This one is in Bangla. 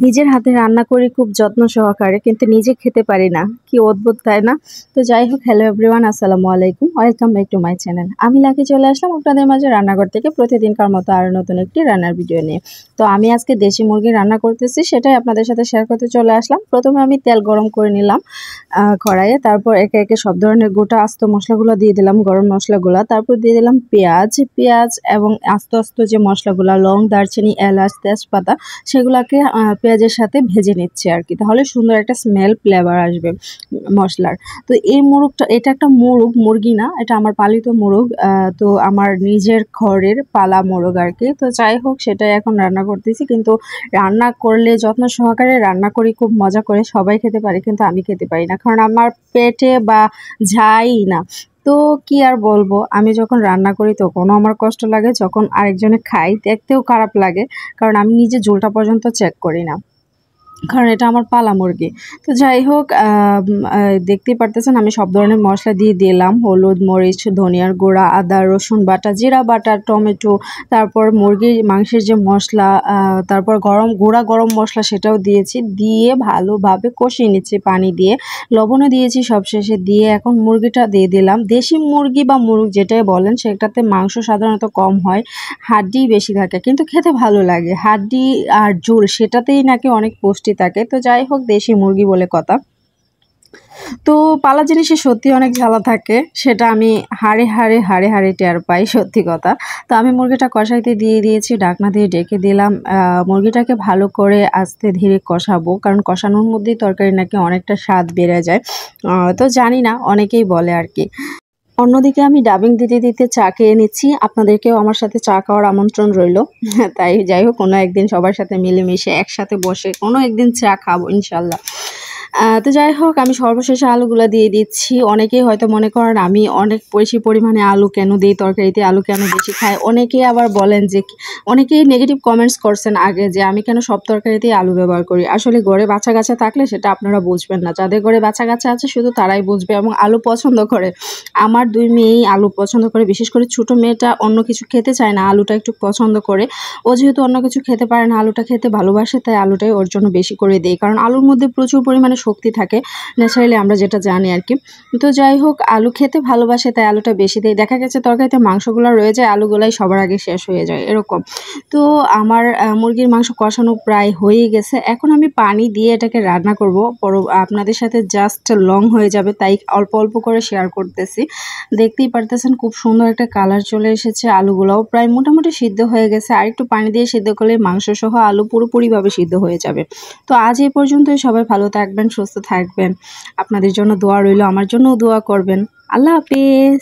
নিজের হাতে রান্না করি খুব যত্ন সহকারে, কিন্তু নিজে খেতে পারি না। কি অদ্ভুত, তাই না? তো যাই হোক, হ্যালো এভরিওয়ান, আসসালামু আলাইকুম, welcome back to my channel. আমি লাকি চলে আসলাম আপনাদের মাঝে রান্নাঘর থেকে প্রতিদিনকার মতো আরও নতুন একটি রান্নার ভিডিও নিয়ে। তো আমি আজকে দেশি মুরগি রান্না করতেছি, সেটাই আপনাদের সাথে শেয়ার করতে চলে আসলাম। প্রথমে আমি তেল গরম করে নিলাম কড়াইয়ে, তারপর একে একে সব ধরনের গোটা আস্ত মশলাগুলো দিয়ে দিলাম, গরম মশলাগুলো, তারপর দিয়ে দিলাম পেঁয়াজ এবং আস্ত আস্ত যে মশলাগুলো, লং, দারচিনি, এলাচ, তেজপাতা, সেগুলোকে পেঁয়াজের সাথে ভেজে নিচ্ছি আর কি। তাহলে সুন্দর একটা স্মেল, ফ্লেভার আসবে মশলার। তো এই মোরগটা, এটা একটা মুরগি না, এটা আমার পালিত মোরগ। তো আমার নিজের ঘরের পালা মোরগ আর কি। তো যাই হোক, সেটাই এখন রান্না করতেছি। কিন্তু রান্না করলে যত্ন সহকারে রান্না করি, খুব মজা করে, সবাই খেতে পারে, কিন্তু আমি খেতে পারি না, কারণ আমার পেটে বা যাই না। তো কি আর বলবো, আমি যখন রান্না করি তখনও আমার কষ্ট লাগে, যখন আরেকজনে খাই দেখতেও খারাপ লাগে, কারণ আমি নিজে ঝোলটা পর্যন্ত চেক করি না, কারণ এটা আমার পালা মুরগি। তো যাই হোক, দেখতেই পারতেছেন আমি সব ধরনের মশলা দিয়ে দিলাম, হলুদ, মরিচ, ধনিয়ার গুঁড়া, আদা রসুন বাটা, জিরা বাটা, টমেটো, তারপর মুরগির মাংসের যে মশলা, তারপর গরম মশলা সেটাও দিয়েছি, দিয়ে ভালোভাবে কষিয়ে নিচ্ছি পানি দিয়ে, লবণও দিয়েছি সবশেষে, দিয়ে এখন মুরগিটা দিয়ে দিলাম। দেশি মুরগি বা মুরগ যেটাই বলেন, সেটাতে মাংস সাধারণত কম হয়, হাড্ডি বেশি থাকে, কিন্তু খেতে ভালো লাগে। হাড্ডি আর ঝোল সেটাতেই নাকি অনেক পুষ্টি থাকে। তো যাই হোক, দেশি মুরগি বলে কথা। তো পালা জিনিসে সত্যি অনেক জ্বালা থাকে, সেটা আমি হাড়ে টের পাই, সত্যি কথা। তো আমি মুরগিটা কষাইতে দিয়ে দিয়েছি, ঢাকনা দিয়ে ঢেকে দিলাম। মুরগিটাকে ভালো করে আস্তে ধীরে কষাবো, কারণ কষানোর মধ্যেই তরকারি নাকি অনেকটা স্বাদ বেড়ে যায়। তো জানি না, অনেকেই বলে আর কি। অন্যদিকে আমি ডাবিং দিতে দিতে চা খেয়ে নিচ্ছি, আপনাদেরকেও আমার সাথে চা খাওয়ার আমন্ত্রণ রইল। তাই যাই হোক, কোনো একদিন সবার সাথে মিলেমিশে একসাথে বসে কোনো একদিন চা খাবো ইনশাল্লাহ। তো যাই হোক, আমি সর্বশেষে আলুগুলো দিয়ে দিচ্ছি। অনেকেই হয়তো মনে করেন আমি অনেক বেশি পরিমাণে আলু কেন দিই তরকারিতে, আলু কেন বেশি খাই। অনেকেই আবার বলেন যে, অনেকেই নেগেটিভ কমেন্টস করছেন আগে, যে আমি কেন সব তরকারিতেই আলু ব্যবহার করি। আসলে ঘরে বাচ্চা কাচ্চা থাকলে সেটা আপনারা বুঝবেন না, যাদের ঘরে বাচ্চা কাচ্চা আছে শুধু তারাই বুঝবে, এবং আলু পছন্দ করে। আমার দুই মেয়েই আলু পছন্দ করে, বিশেষ করে ছোটো মেয়েটা অন্য কিছু খেতে চায় না, আলুটা একটু পছন্দ করে। ও যেহেতু অন্য কিছু খেতে পারে না, আলুটা খেতে ভালোবাসে, তাই আলুটাই ওর জন্য বেশি করে দিই, কারণ আলুর মধ্যে প্রচুর পরিমাণে শক্তি থাকে, ন্যাচারালি আমরা যেটা জানি আর কি। তো যাই হোক, আলু খেতে ভালোবাসে তাই আলুটা বেশি দিই। দেখা গেছে তরকারিতে মাংসগুলো রয়ে যায়, আলুগুলাই সবার আগে শেষ হয়ে যায় এরকম। তো আমার মুরগির মাংস কষানো প্রায় হয়ে গেছে, এখন আমি পানি দিয়ে এটাকে রান্না করব। আপনাদের সাথে জাস্ট লং হয়ে যাবে, তাই অল্প অল্প করে শেয়ার করতেছি। দেখতেই পারতেছেন খুব সুন্দর একটা কালার চলে এসেছে, আলুগুলাও প্রায় মোটামুটি সিদ্ধ হয়ে গেছে। আর একটু পানি দিয়ে সিদ্ধ করলে মাংস সহ আলু পুরোপুরিভাবে সিদ্ধ হয়ে যাবে। তো আজ এই পর্যন্তই, সবাই ভালো থাকবেন, সুস্থ থাকবেন, আপনাদের জন্য দোয়া রইল, আমার জন্যও দোয়া করবেন। আল্লাহ হাফেজ।